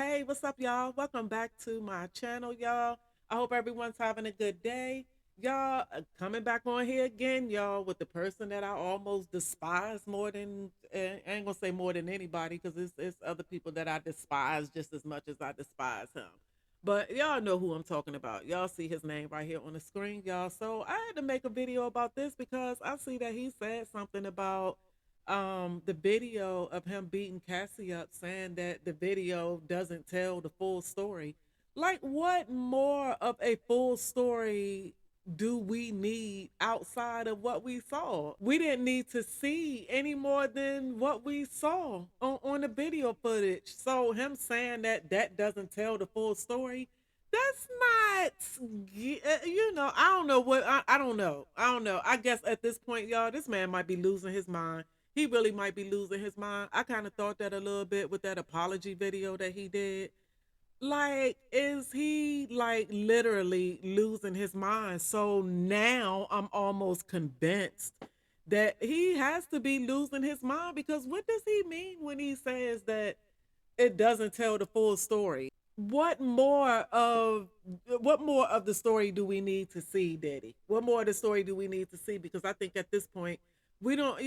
Hey, what's up, y'all? Welcome back to my channel, y'all. I hope everyone's having a good day. Y'all, coming back on here again, y'all, with the person that I almost despise more than, I ain't gonna say more than anybody, because it's other people that I despise just as much as I despise him. But y'all know who I'm talking about. Y'all see his name right here on the screen, y'all. So I had to make a video about this because I see that he said something about the video of him beating Cassie up, saying that the video doesn't tell the full story. Like, what more of a full story do we need outside of what we saw? We didn't need to see any more than what we saw on the video footage. So him saying that that doesn't tell the full story, that's not, I don't know what, I don't know. I don't know. I guess at this point, y'all, this man might be losing his mind. He really might be losing his mind. I kind of thought that a little bit with that apology video that he did. Like, is he like literally losing his mind? So now I'm almost convinced that he has to be losing his mind, because what does he mean when he says that it doesn't tell the full story? What more of the story do we need to see, Diddy? What more of the story do we need to see? Because I think at this point, we don't,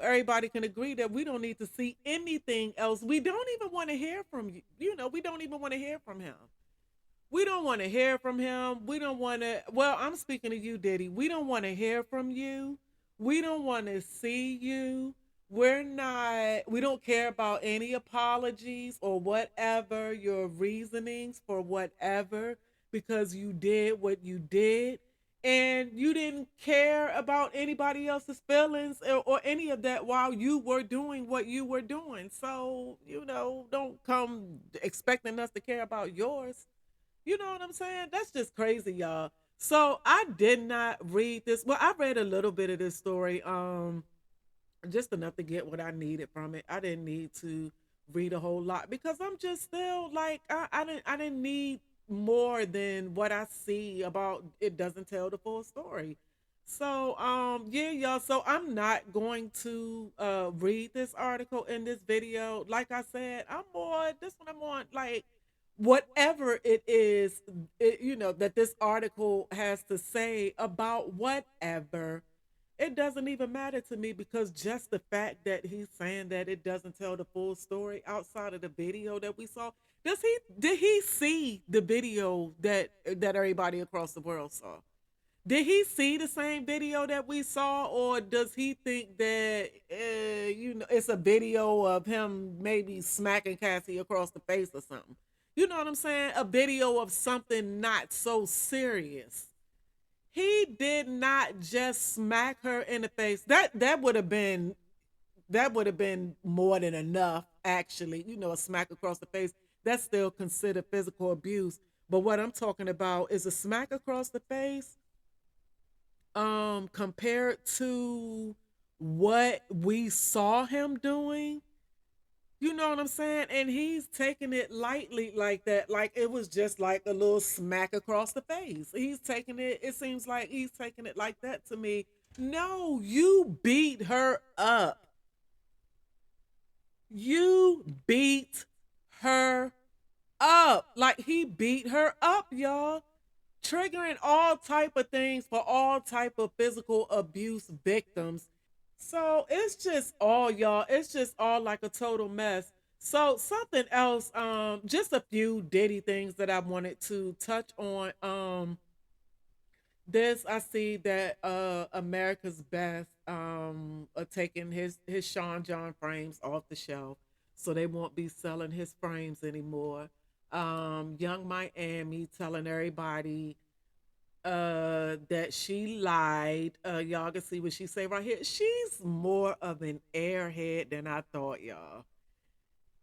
everybody can agree that we don't need to see anything else. We don't even want to hear from you. We don't even want to hear from him. We don't want to hear from him. We don't want to, well, I'm speaking to you, Diddy. We don't want to hear from you. We don't want to see you. We don't care about any apologies or whatever your reasonings for whatever, because you did what you did and you didn't care about anybody else's feelings or any of that while you were doing what you were doing. So, don't come expecting us to care about yours. You know what I'm saying? That's just crazy, y'all. So I did not read this. Well, I read a little bit of this story, just enough to get what I needed from it. I didn't need to read a whole lot because I'm just still like I didn't need more than what I see about it doesn't tell the full story. So yeah, y'all. So I'm not going to read this article in this video. Like I said, I'm more this one I'm on like whatever it is, that this article has to say about whatever, it doesn't even matter to me, because just the fact that he's saying that it doesn't tell the full story outside of the video that we saw. Did he see the video that everybody across the world saw? Did he see the same video that we saw, or does he think that it's a video of him maybe smacking Cassie across the face or something? You know what I'm saying? A video of something not so serious. He did not just smack her in the face. That would have been more than enough, actually. A smack across the face. That's still considered physical abuse. But what I'm talking about is a smack across the face, compared to what we saw him doing. You know what I'm saying? And he's taking it lightly like that. Like it was just like a little smack across the face. It seems like he's taking it like that to me. No, you beat her up. You beat her up. Like he beat her up, y'all. Triggering all type of things for all type of physical abuse victims. So it's just all, y'all. It's just all like a total mess. So something else, just a few Diddy things that I wanted to touch on. This I see that America's Best are taking his Sean John frames off the shelf, so they won't be selling his frames anymore. Young Miami telling everybody that she lied. Y'all can see what she say right here. She's more of an airhead than I thought, y'all.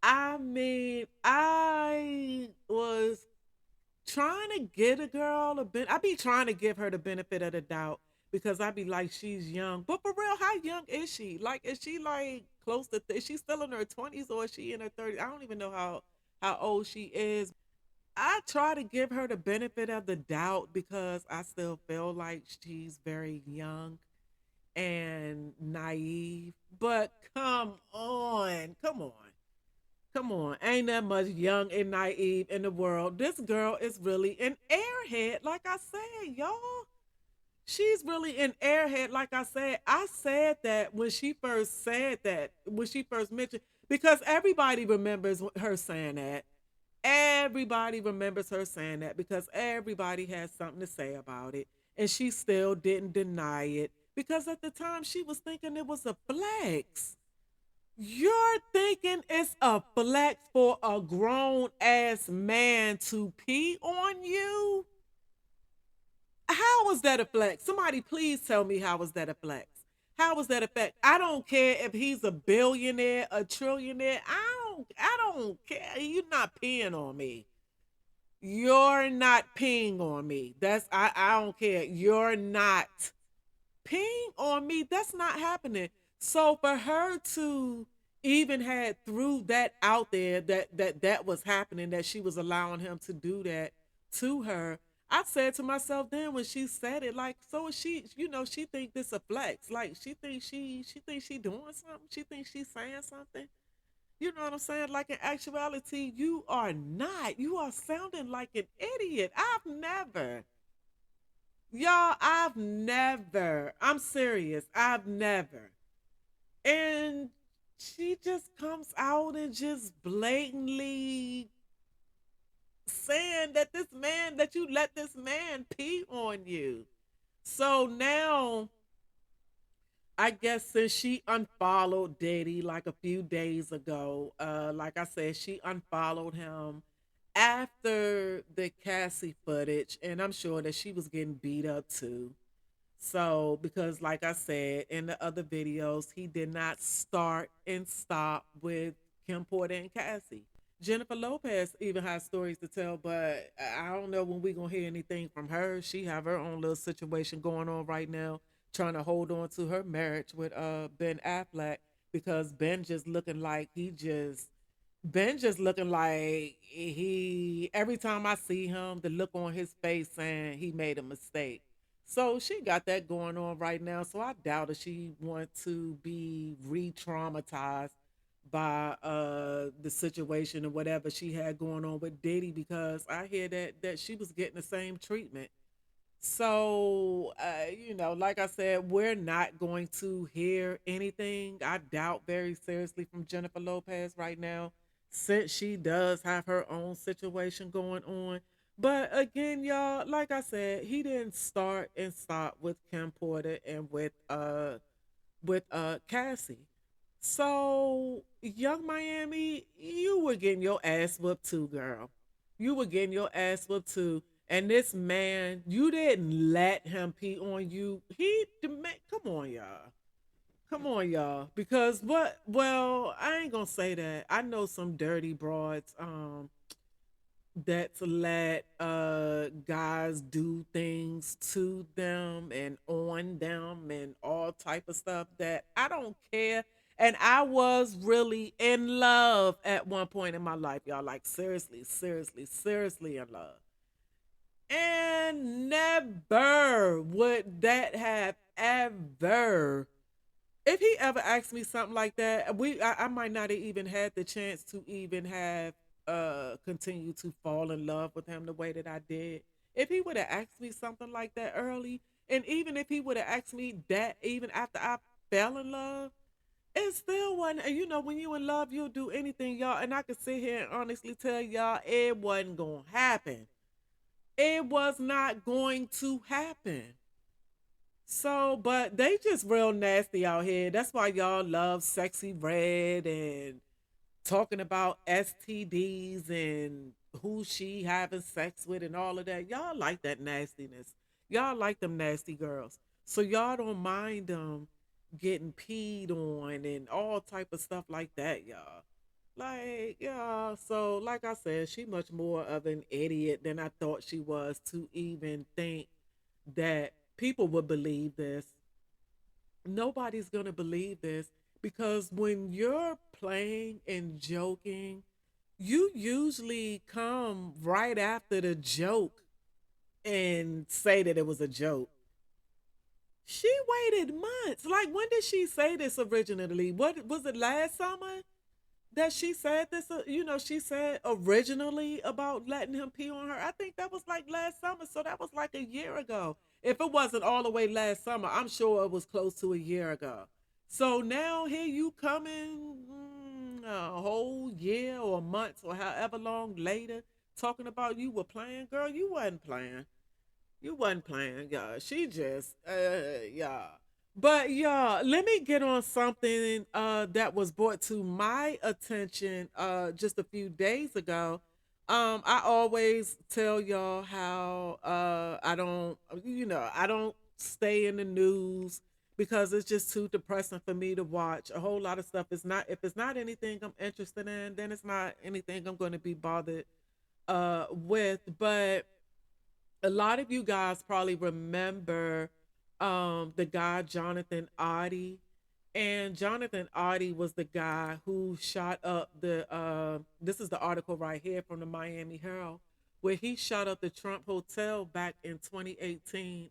I mean, I was trying to get a girl a bit. I be trying to give her the benefit of the doubt, because I be like, she's young. But for real, how young is she? Like, is she like close to? Is she still in her 20s, or is she in her 30s? I don't even know how old she is. I try to give her the benefit of the doubt because I still feel like she's very young and naive. But come on, come on. Come on, ain't that much young and naive in the world. This girl is really an airhead, like I said, y'all. She's really an airhead, like I said that when she first said that, when she first mentioned, because everybody remembers her saying that. Everybody remembers her saying that because everybody has something to say about it. And she still didn't deny it because at the time she was thinking it was a flex. You're thinking it's a flex for a grown ass man to pee on you? How was that a flex? Somebody please tell me how was that a flex? How was that a flex? I don't care if he's a billionaire, a trillionaire. I don't care. You're not peeing on me. You're not peeing on me. I don't care. You're not peeing on me. That's not happening. So for her to even had threw that out there that was happening, that she was allowing him to do that to her. I said to myself then when she said it, like, so is she, she think this a flex. Like she thinks she doing something. She thinks she's saying something. You know what I'm saying? Like in actuality, you are not. You are sounding like an idiot. I've never, I'm serious, I've never. And she just comes out and just blatantly saying that that you let this man pee on you. So now I guess since she unfollowed Diddy like a few days ago, like I said, she unfollowed him after the Cassie footage, and I'm sure that she was getting beat up too. So, because like I said in the other videos, he did not start and stop with Kim Porter and Cassie. Jennifer Lopez even has stories to tell, but I don't know when we gonna hear anything from her. She have her own little situation going on right now, trying to hold on to her marriage with Ben Affleck because Ben just looking like he every time I see him, the look on his face saying he made a mistake. So she got that going on right now. So I doubt if she want to be re-traumatized by the situation or whatever she had going on with Diddy because I hear that she was getting the same treatment. So, like I said, we're not going to hear anything. I doubt very seriously from Jennifer Lopez right now, since she does have her own situation going on. But again, y'all, like I said, he didn't start and stop with Kim Porter and with Cassie. So, Young Miami, you were getting your ass whooped too, girl. You were getting your ass whooped too. And this man, you didn't let him pee on you. Come on, y'all. Come on, y'all. Because what? Well, I ain't gonna say that. I know some dirty broads. That let guys do things to them and on them and all type of stuff that I don't care. And I was really in love at one point in my life, y'all. Like seriously, seriously, seriously in love. And never would that have ever, if he ever asked me something like that, I might not have even had the chance to even have continue to fall in love with him the way that I did. If he would have asked me something like that early, and even if he would have asked me that even after I fell in love, it still wasn't. And when you in love, you'll do anything, y'all. And I can sit here and honestly tell y'all it wasn't gonna happen. It was not going to happen. So, but they just real nasty out here. That's why y'all love Sexy Red and talking about STDs and who she having sex with and all of that. Y'all like that nastiness. Y'all like them nasty girls. So y'all don't mind them getting peed on and all type of stuff like that, y'all. Like, yeah, so like I said, she much more of an idiot than I thought she was to even think that people would believe this. Nobody's going to believe this because when you're playing and joking, you usually come right after the joke and say that it was a joke. She waited months. Like, when did she say this originally? What was it, last summer? that she said this, she said originally about letting him pee on her. I think that was like last summer. So that was like a year ago. If it wasn't all the way last summer, I'm sure it was close to a year ago. So now here you coming a whole year or months or however long later talking about you were playing. Girl, you wasn't playing. You wasn't playing, y'all. She just, yeah. But y'all, let me get on something that was brought to my attention just a few days ago. I always tell y'all how I don't, I don't stay in the news because it's just too depressing for me to watch. A whole lot of stuff is not, if it's not anything I'm interested in, then it's not anything I'm going to be bothered with. But a lot of you guys probably remember the guy Johnathan Oddi. And Johnathan Oddi was the guy who shot up the this is the article right here from the Miami Herald, where he shot up the Trump Hotel back in 2018.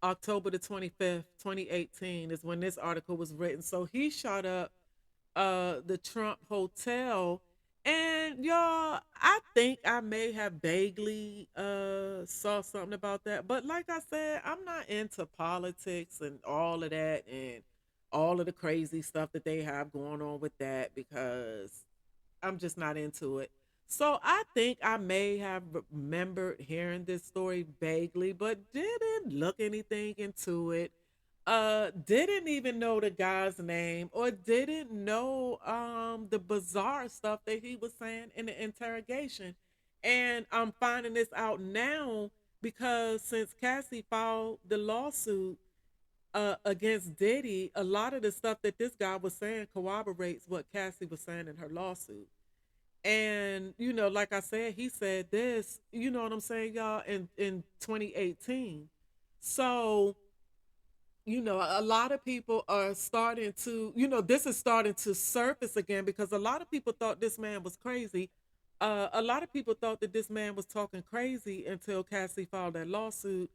October the 25th, 2018 is when this article was written. So he shot up the Trump Hotel. And y'all, I think I may have vaguely saw something about that. But like I said, I'm not into politics and all of that and all of the crazy stuff that they have going on with that because I'm just not into it. So I think I may have remembered hearing this story vaguely, but didn't look anything into it. Didn't even know the guy's name or didn't know the bizarre stuff that he was saying in the interrogation. And I'm finding this out now because since Cassie filed the lawsuit against Diddy, a lot of the stuff that this guy was saying corroborates what Cassie was saying in her lawsuit. And like I said, he said this, you know what I'm saying, y'all, in 2018. So a lot of people are starting to, this is starting to surface again because a lot of people thought this man was crazy. A lot of people thought that this man was talking crazy until Cassie filed that lawsuit,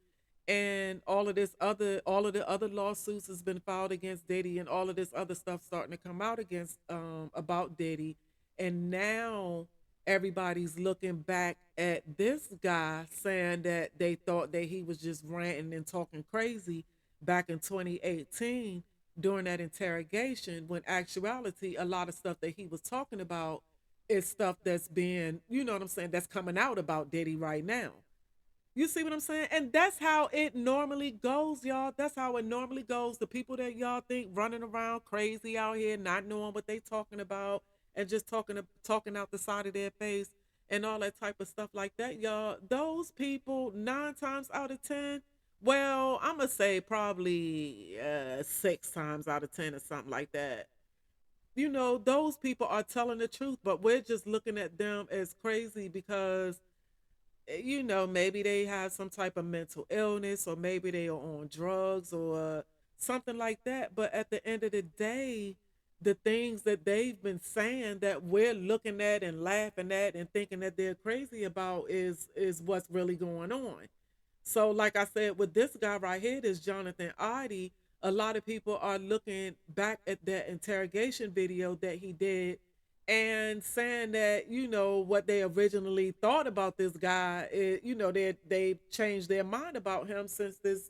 and all of the other lawsuits has been filed against Diddy, and all of this other stuff starting to come out against about Diddy, and now everybody's looking back at this guy saying that they thought that he was just ranting and talking crazy back in 2018 during that interrogation, when actuality a lot of stuff that he was talking about is stuff that's being, you know what I'm saying, that's coming out about Diddy right now. You see what I'm saying? And that's how it normally goes, y'all. That's how it normally goes. The people that y'all think running around crazy out here, not knowing what they talking about, and just talking out the side of their face and all that type of stuff like that, y'all. Those people, 9 times out of 10, well, I'm gonna say probably 6 times out of 10 or something like that. Those people are telling the truth, but we're just looking at them as crazy because maybe they have some type of mental illness or maybe they are on drugs or something like that. But at the end of the day, the things that they've been saying that we're looking at and laughing at and thinking that they're crazy about is what's really going on. So, like I said, with this guy right here, this Johnathan Oddi, a lot of people are looking back at that interrogation video that he did and saying that what they originally thought about this guy is, they changed their mind about him since this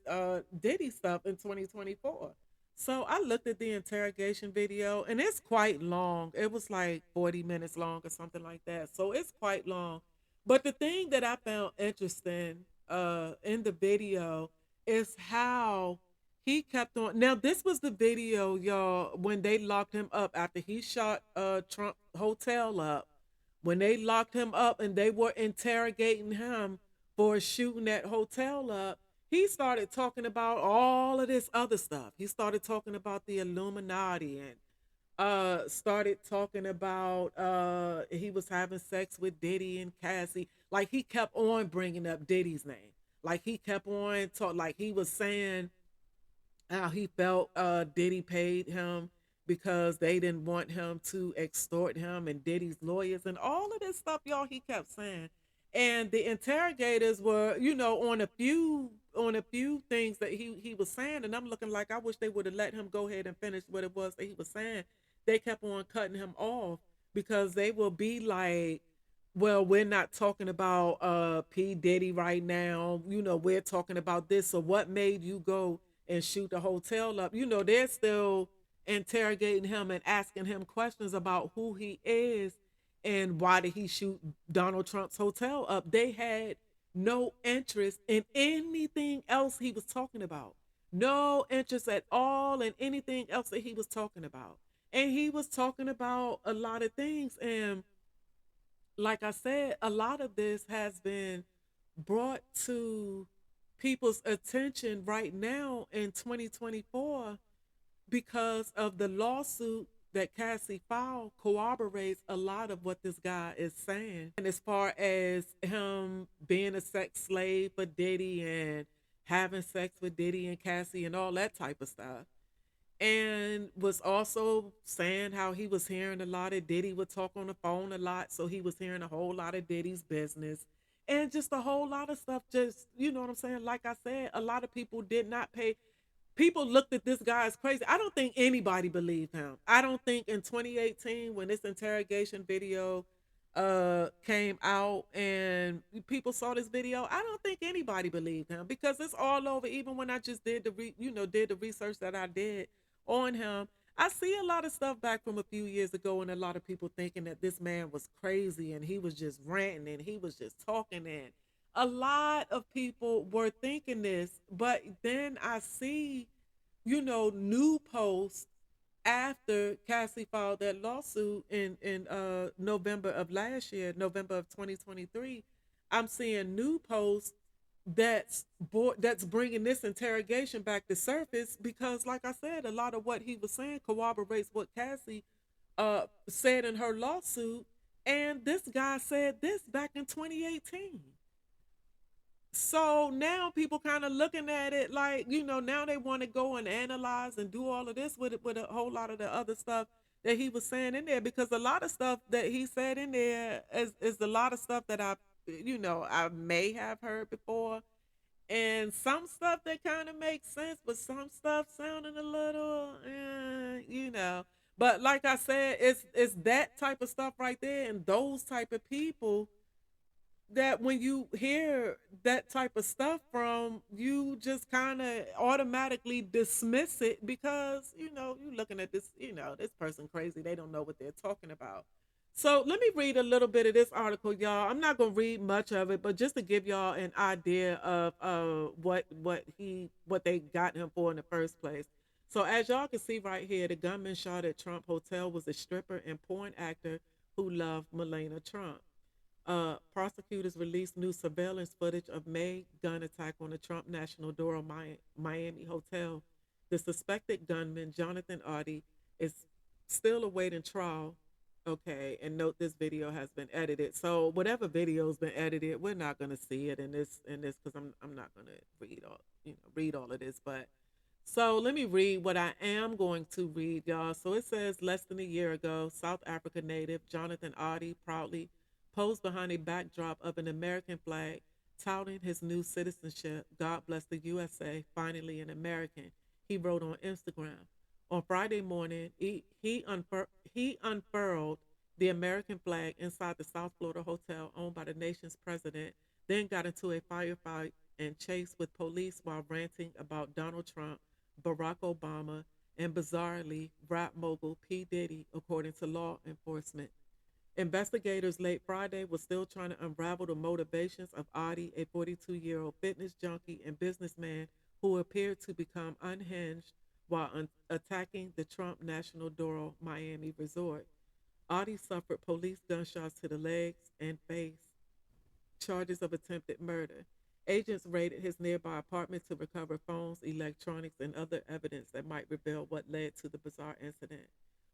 Diddy stuff in 2024. So I looked at the interrogation video and it's quite long. It was like 40 minutes long or something like that. So it's quite long. But the thing that I found interesting in the video is how he kept on. Now, this was the video, y'all, when they locked him up after he shot Trump Hotel up. When they locked him up and they were interrogating him for shooting that hotel up, he started talking about all of this other stuff. He started talking about the Illuminati and started talking about he was having sex with Diddy and Cassie. Like he kept on bringing up Diddy's name. Like he kept on talk. Like he was saying how he felt Diddy paid him because they didn't want him to extort him and Diddy's lawyers and all of this stuff, y'all, he kept saying. And the interrogators were, on a few things that he was saying, and I'm looking like I wish they would have let him go ahead and finish what it was that he was saying. they kept on cutting him off because they will be like, well, we're not talking about P. Diddy right now. We're talking about this. So what made you go and shoot the hotel up? They're still interrogating him and asking him questions about who he is and why did he shoot Donald Trump's hotel up. They had no interest in anything else he was talking about. No interest at all in anything else that he was talking about. And he was talking about a lot of things. And like I said, a lot of this has been brought to people's attention right now in 2024 because of the lawsuit that Cassie filed corroborates a lot of what this guy is saying. And as far as him being a sex slave for Diddy and having sex with Diddy and Cassie and all that type of stuff, and was also saying how he was hearing a lot of Diddy would talk on the phone a lot, so he was hearing a whole lot of Diddy's business and just a whole lot of stuff. Just what I'm saying. Like I said, a lot of people did not pay. People looked at this guy as crazy. I don't think anybody believed him. I don't think in 2018 when this interrogation video came out and people saw this video, I don't think anybody believed him because it's all over. Even when I just did did the research that I did on him, I see a lot of stuff back from a few years ago and a lot of people thinking that this man was crazy and he was just ranting and he was just talking, and a lot of people were thinking this. But then I see new posts after Cassie filed that lawsuit in November of last year, November of 2023. I'm seeing new posts that's bringing this interrogation back to surface because, like I said, a lot of what he was saying corroborates what Cassie said in her lawsuit, and this guy said this back in 2018. So now people kind of looking at it like, now they want to go and analyze and do all of this with it, with a whole lot of the other stuff that he was saying in there, because a lot of stuff that he said in there is a lot of stuff that I may have heard before, and some stuff that kind of makes sense, but some stuff sounding a little, But like I said, it's that type of stuff right there, and those type of people that when you hear that type of stuff from, you just kind of automatically dismiss it because you looking at this, this person crazy, they don't know what they're talking about. So let me read a little bit of this article, y'all. I'm not gonna read much of it, but just to give y'all an idea of what they got him for in the first place. So as y'all can see right here, the gunman shot at Trump Hotel was a stripper and porn actor who loved Melania Trump. Prosecutors released new surveillance footage of May gun attack on the Trump National Doral Miami Hotel. The suspected gunman, Johnathan Oddi, is still awaiting trial. Okay, and note this video has been edited. So whatever video's been edited, we're not gonna see it in this because I'm not gonna read all of this. But so let me read what I am going to read, y'all. So it says less than a year ago, South Africa native Johnathan Oddi proudly posed behind a backdrop of an American flag, touting his new citizenship. God bless the USA, finally an American, he wrote on Instagram. On Friday morning, he unfurled the American flag inside the South Florida hotel owned by the nation's president, then got into a firefight and chase with police while ranting about Donald Trump, Barack Obama, and bizarrely, rap mogul P. Diddy, according to law enforcement. Investigators late Friday were still trying to unravel the motivations of Oddi, a 42-year-old fitness junkie and businessman who appeared to become unhinged while attacking the Trump National Doral Miami resort. Oddi suffered police gunshots to the legs and face, charges of attempted murder. Agents raided his nearby apartment to recover phones, electronics, and other evidence that might reveal what led to the bizarre incident.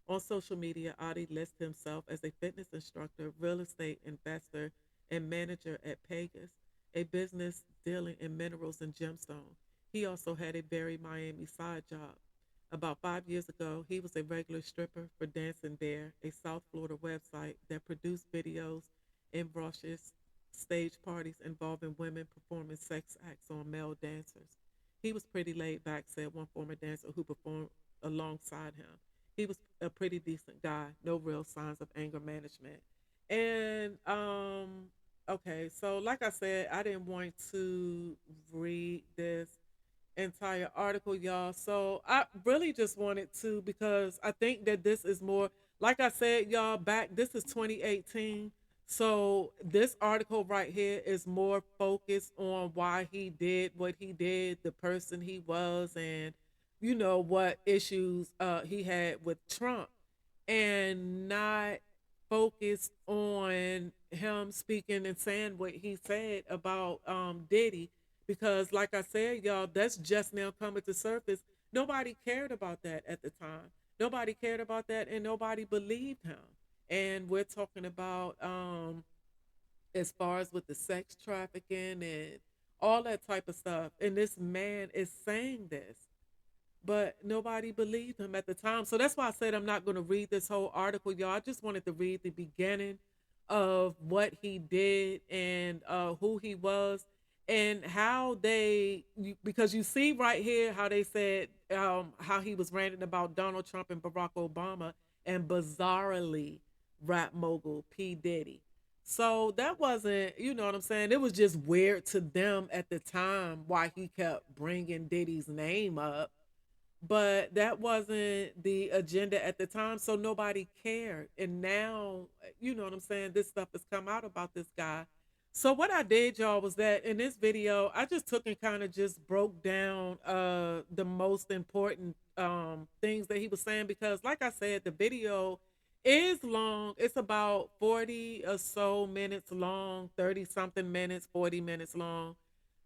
On social media, Oddi lists himself as a fitness instructor, real estate investor, and manager at Pegasus, a business dealing in minerals and gemstones. He also had a very Miami side job. About 5 years ago, he was a regular stripper for Dancing Bear, a South Florida website that produced videos and raucous stage parties involving women performing sex acts on male dancers. He was pretty laid back, said one former dancer who performed alongside him. He was a pretty decent guy. No real signs of anger management. And okay, so like I said, I didn't want to read this entire article, y'all. So I really just wanted to, because I think that this is more, like I said, y'all, back, this is 2018. So this article right here is more focused on why he did what he did, the person he was, and what issues he had with Trump, and not focused on him speaking and saying what he said about Diddy, because like I said, y'all, that's just now coming to surface. Nobody cared about that at the time. Nobody cared about that, and nobody believed him. And we're talking about as far as with the sex trafficking and all that type of stuff. And this man is saying this, but nobody believed him at the time. So that's why I said I'm not going to read this whole article, y'all. I just wanted to read the beginning of what he did and who he was, and how because you see right here how they said how he was ranting about Donald Trump and Barack Obama, and bizarrely rap mogul P. Diddy. So that wasn't, you know what I'm saying? It was just weird to them at the time why he kept bringing Diddy's name up, but that wasn't the agenda at the time, so nobody cared. And now, you know what I'm saying, this stuff has come out about this guy. So what I did, y'all, was that in this video I just took and kind of just broke down the most important things that he was saying, because like I said, the video is long. It's about 40 or so minutes long, 30 something minutes, 40 minutes long.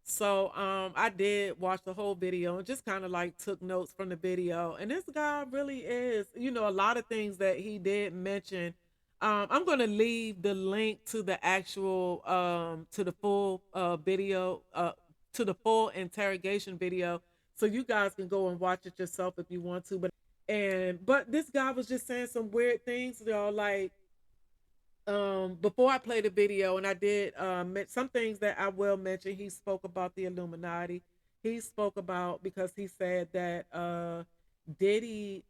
So I did watch the whole video and just kind of like took notes from the video. And this guy really is, a lot of things that he did mention. I'm gonna leave the link to the actual to the full video, to the full interrogation video, so you guys can go and watch it yourself if you want to. But this guy was just saying some weird things, y'all. Like, before I play the video, and I did some things that I will mention. He spoke about the Illuminati. He spoke about, because he said that Diddy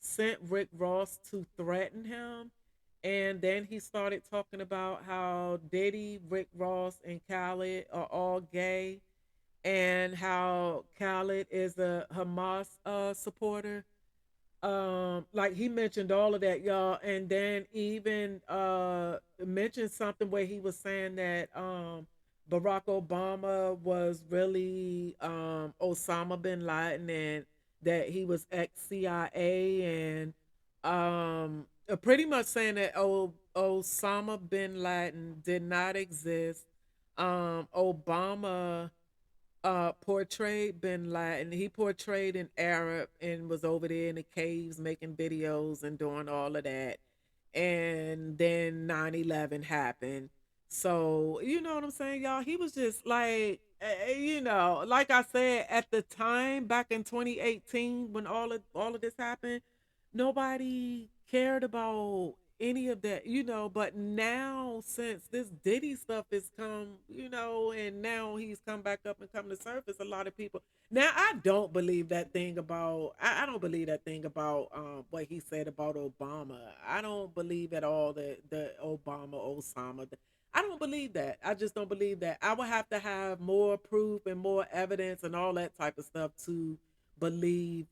sent Rick Ross to threaten him, and then he started talking about how Diddy, Rick Ross, and Khaled are all gay, and how Khaled is a Hamas supporter. Like, he mentioned all of that, y'all, and then even mentioned something where he was saying that Barack Obama was really Osama bin Laden, and that he was ex-CIA, and pretty much saying that Osama bin Laden did not exist. Obama portrayed bin Laden. He portrayed an Arab and was over there in the caves making videos and doing all of that. And then 9/11 happened. So, you know what I'm saying, y'all? He was just like, like I said, at the time back in 2018 when all of this happened, nobody cared about any of that, but now, since this Diddy stuff has come, and now he's come back up and come to surface, a lot of people now, I don't believe that thing about, I don't believe that thing about what he said about Obama. I don't believe at all that the Osama, I don't believe that. I just don't believe that. I would have to have more proof and more evidence and all that type of stuff to believe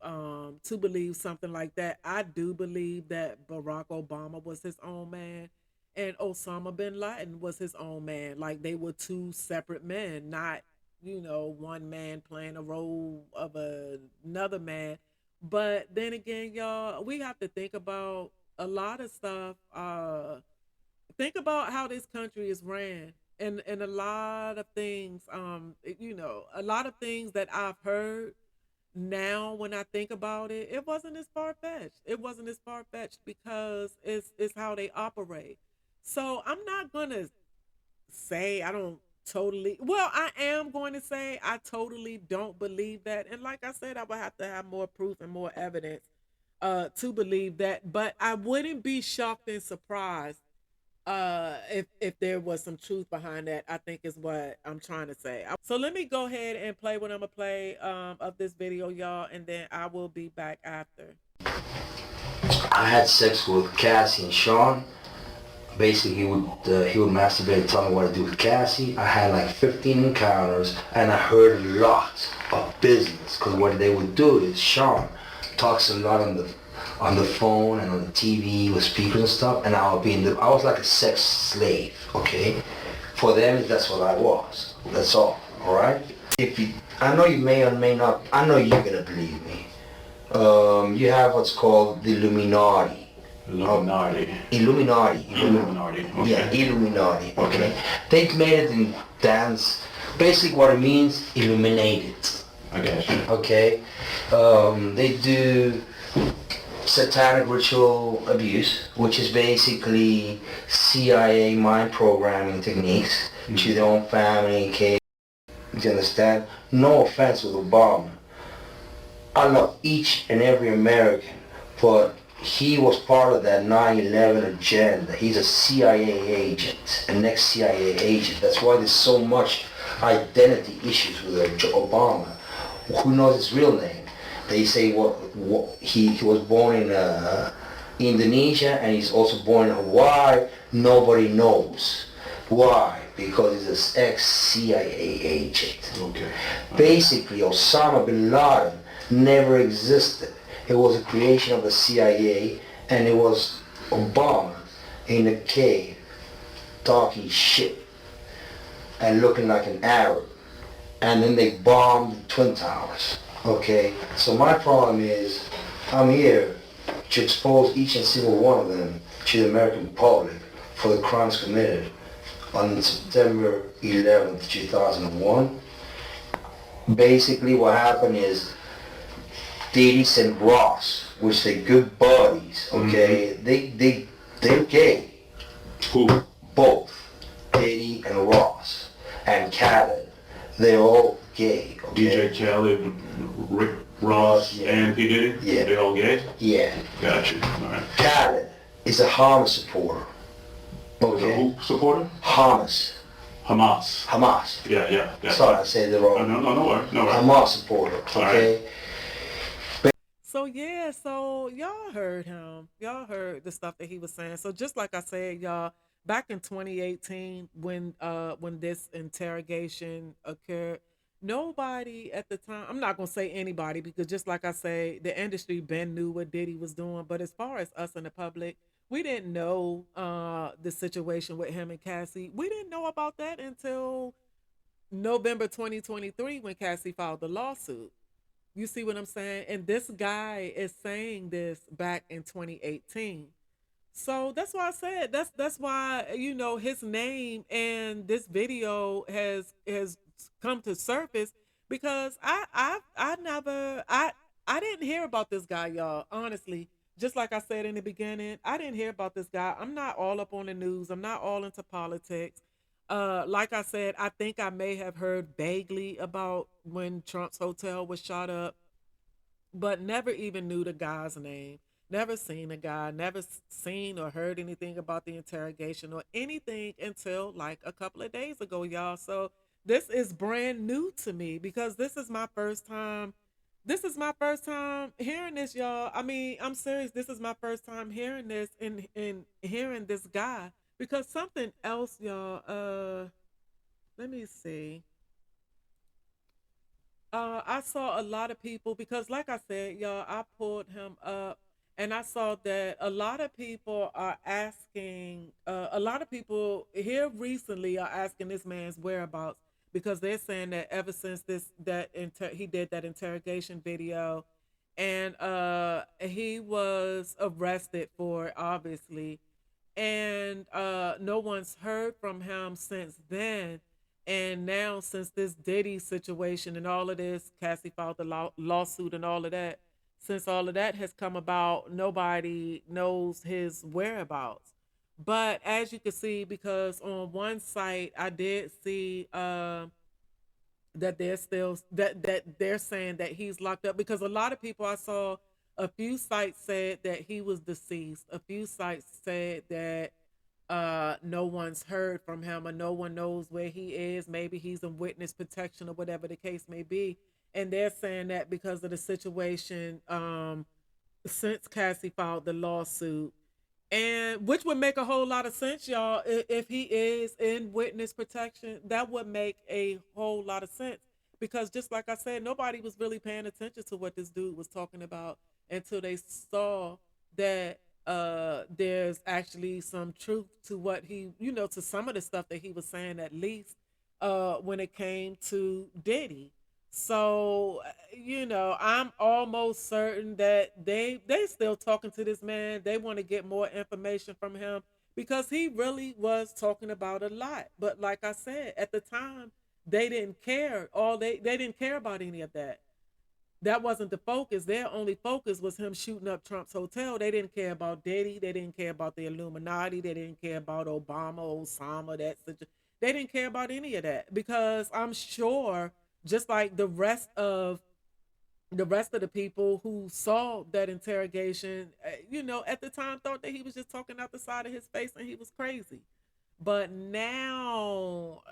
something like that. I do believe that Barack Obama was his own man, and Osama bin Laden was his own man. Like, they were two separate men, not, one man playing a role of another man. But then again, y'all, we have to think about a lot of stuff. Think about how this country is ran, and a lot of things, a lot of things that I've heard. Now when I think about it, it wasn't as far-fetched. It wasn't as far-fetched, because it's how they operate. So I'm not gonna say I don't totally, well, I am going to say I totally don't believe that. And like I said, I would have to have more proof and more evidence to believe that. But I wouldn't be shocked and surprised if there was some truth behind that, I think, is what I'm trying to say. So let me go ahead and play what I'm gonna play of this video, y'all, and then I will be back after. I had sex with Cassie and Sean. Basically, he would masturbate and tell me what to do with Cassie. I had like 15 encounters, and I heard a lot of business. Cause what they would do is Sean talks a lot on the phone and on the TV with speakers and stuff, and I was like a sex slave. Okay, for them that's what I was. That's all right. If you, I know you may or may not. I know you're gonna believe me. You have what's called the Illuminati. Illuminati. Illuminati. Illuminati. Okay. Yeah, Illuminati. Okay. Okay. They've made it in dance. Basically, what it means, illuminated. I got you. Okay. They do satanic ritual abuse, which is basically CIA mind programming techniques to their own family, kids. You understand? No offense with Obama. I love each and every American, but he was part of that 9/11 agenda. He's a CIA agent, an ex-CIA agent. That's why there's so much identity issues with Obama. Who knows his real name? They say he was born in Indonesia, and he's also born in Hawaii. Nobody knows. Why? Because he's an ex-CIA agent. Okay. Basically, Osama bin Laden never existed. It was a creation of the CIA, and it was Obama in a cave talking shit and looking like an Arab. And then they bombed the Twin Towers. Okay? So my problem is, I'm here to expose each and single one of them to the American public for the crimes committed on September 11th, 2001. Basically what happened is Diddy and Ross, which they good buddies, okay? They're gay. Who? Both. Diddy and Ross. And Khaled. They're all gay, okay? DJ Khaled, Rick Ross, Yeah. and P. Diddy? Yeah. They all gay? Yeah. Got you. Alright. Khaled is a Hamas supporter. Okay? Who supporter? Hamas. Hamas. Yeah. Sorry, I said it wrong. No worries. Hamas supporter, okay? So yeah, so y'all heard him. Y'all heard the stuff that he was saying. So just like I said, y'all, back in 2018 when this interrogation occurred, nobody at the time, I'm not gonna say anybody because just like I say, the industry been knew what Diddy was doing. But as far as us in the public, we didn't know the situation with him and Cassie. We didn't know about that until November 2023 when Cassie filed the lawsuit. You see what I'm saying? And this guy is saying this back in 2018. So that's why I said that's why his name and this video has come to surface because I never I didn't hear about this guy, y'all. Honestly, just like I said in the beginning, I didn't hear about this guy. I'm not all up on the news. I'm not all into politics. Like I said, I think I may have heard vaguely about when Trump's hotel was shot up, but never even knew the guy's name. Never seen a guy, never seen or heard anything about the interrogation or anything until like a couple of days ago, y'all. So this is brand new to me because this is my first time. This is my first time hearing this, y'all. I mean, I'm serious. This is my first time hearing this and hearing this guy because something else, y'all. Let me see. I saw a lot of people because, like I said, y'all, I pulled him up and I saw that a lot of people are asking, a lot of people here recently are asking this man's whereabouts because they're saying that ever since he did that interrogation video and he was arrested for it, obviously, and no one's heard from him since then. And now, since this Diddy situation and all of this, Cassie filed the lawsuit and all of that, since all of that has come about, nobody knows his whereabouts. But as you can see, because on one site I did see that they're still that they're saying that he's locked up because a lot of people I saw, a few sites said that he was deceased. A few sites said that no one's heard from him or no one knows where he is. Maybe he's in witness protection or whatever the case may be. And they're saying that because of the situation since Cassie filed the lawsuit, and which would make a whole lot of sense, y'all. If he is in witness protection, that would make a whole lot of sense, because just like I said, nobody was really paying attention to what this dude was talking about until they saw that there's actually some truth to what he, to some of the stuff that he was saying, at least when it came to Diddy. So I'm almost certain that they still talking to this man. They want to get more information from him because he really was talking about a lot. But like I said, at the time, they didn't care. They didn't care about any of that. That wasn't the focus. Their only focus was him shooting up Trump's hotel. They didn't care about Diddy. They didn't care about the Illuminati. They didn't care about Obama, Osama, they didn't care about any of that, because I'm sure, just like the rest of the people who saw that interrogation, at the time thought that he was just talking out the side of his face and he was crazy. But now,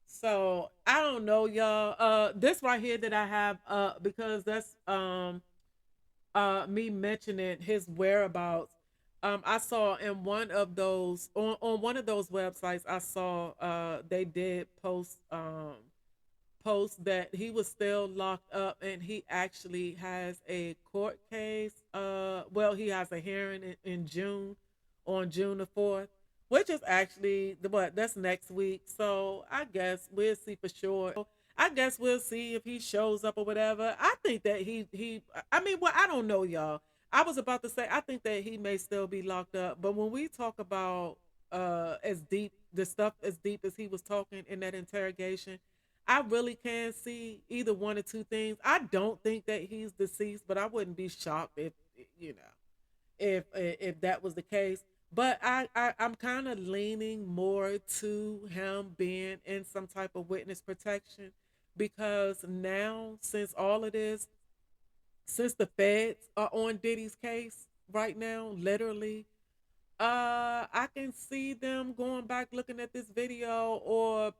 so I don't know, y'all. This right here that I have, because that's me mentioning his whereabouts. I saw in one of those on one of those websites, I saw they did post that he was still locked up, and he actually has a court case. Well, he has a hearing in June, on June the 4th, which is actually that's next week. So I guess we'll see for sure. I guess we'll see if he shows up or whatever. I think that he. I mean, well, I don't know, y'all. I was about to say I think that he may still be locked up, but when we talk about as deep the stuff as deep as he was talking in that interrogation, I really can see either one or two things. I don't think that he's deceased, but I wouldn't be shocked if you know if that was the case. But I'm kind of leaning more to him being in some type of witness protection, because now, since all of this, since the feds are on Diddy's case right now, literally, I can see them going back looking at this video, or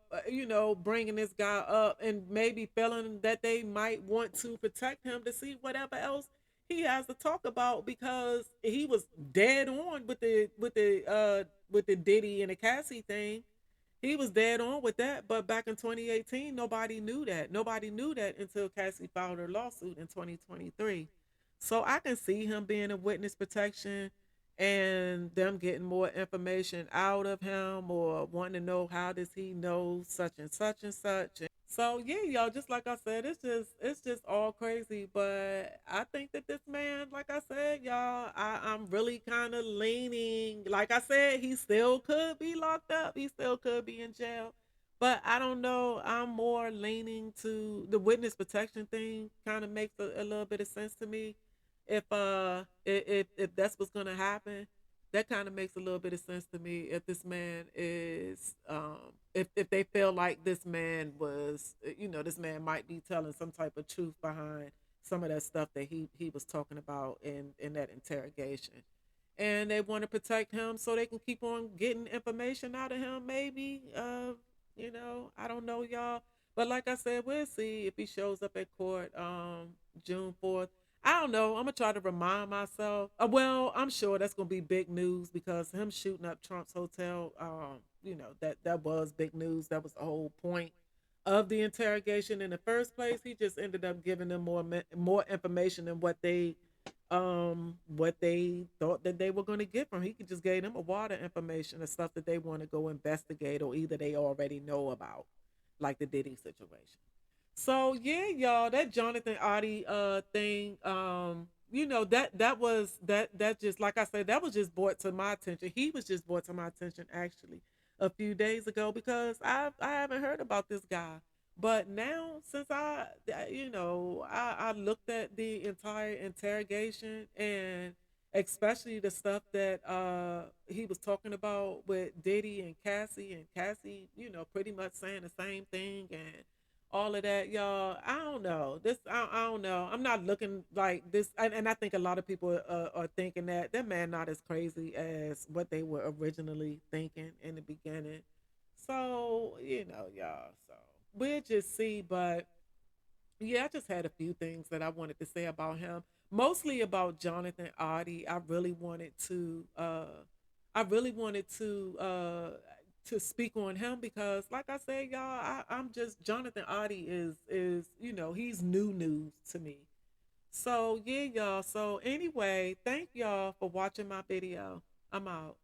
bringing this guy up and maybe feeling that they might want to protect him to see whatever else he has to talk about, because he was dead on with the Diddy and the Cassie thing. He was dead on with that, but back in 2018, nobody knew that. Nobody knew that until Cassie filed her lawsuit in 2023. So I can see him being in witness protection and them getting more information out of him, or wanting to know, how does he know such and such and such. So yeah, y'all, just like I said, it's just all crazy. But I think that this man, like I said, y'all, I'm really kind of leaning. Like I said, he still could be locked up. He still could be in jail. But I don't know. I'm more leaning to the witness protection thing. Kind of makes a little bit of sense to me. If that's what's gonna happen, that kind of makes a little bit of sense to me. If this man is if they feel like this man was, this man might be telling some type of truth behind some of that stuff that he was talking about in that interrogation, and they want to protect him so they can keep on getting information out of him, maybe. I don't know, y'all. But like I said, we'll see if he shows up at court June 4th. I don't know. I'm gonna try to remind myself. Well, I'm sure that's gonna be big news, because him shooting up Trump's hotel, that was big news. That was the whole point of the interrogation in the first place. He just ended up giving them more information than what they thought that they were going to get from. He could just gave them a water information, the stuff that they want to go investigate, or either they already know about, like the Diddy situation. So yeah, y'all, that Johnathan Oddi thing, that just, like I said, that was just brought to my attention. He was just brought to my attention actually a few days ago, because I haven't heard about this guy. But now, since I looked at the entire interrogation, and especially the stuff that he was talking about with Diddy and Cassie, pretty much saying the same thing, and all of that, y'all. I don't know. I don't know. I'm not looking like this, and I think a lot of people are thinking that that man not as crazy as what they were originally thinking in the beginning. So y'all. So we'll just see. But yeah, I just had a few things that I wanted to say about him. mostly about Johnathan Oddi. I really wanted to speak on him because, like I said, y'all, I'm just Johnathan Oddi is he's new news to me. So yeah, y'all. So anyway, thank y'all for watching my video. I'm out.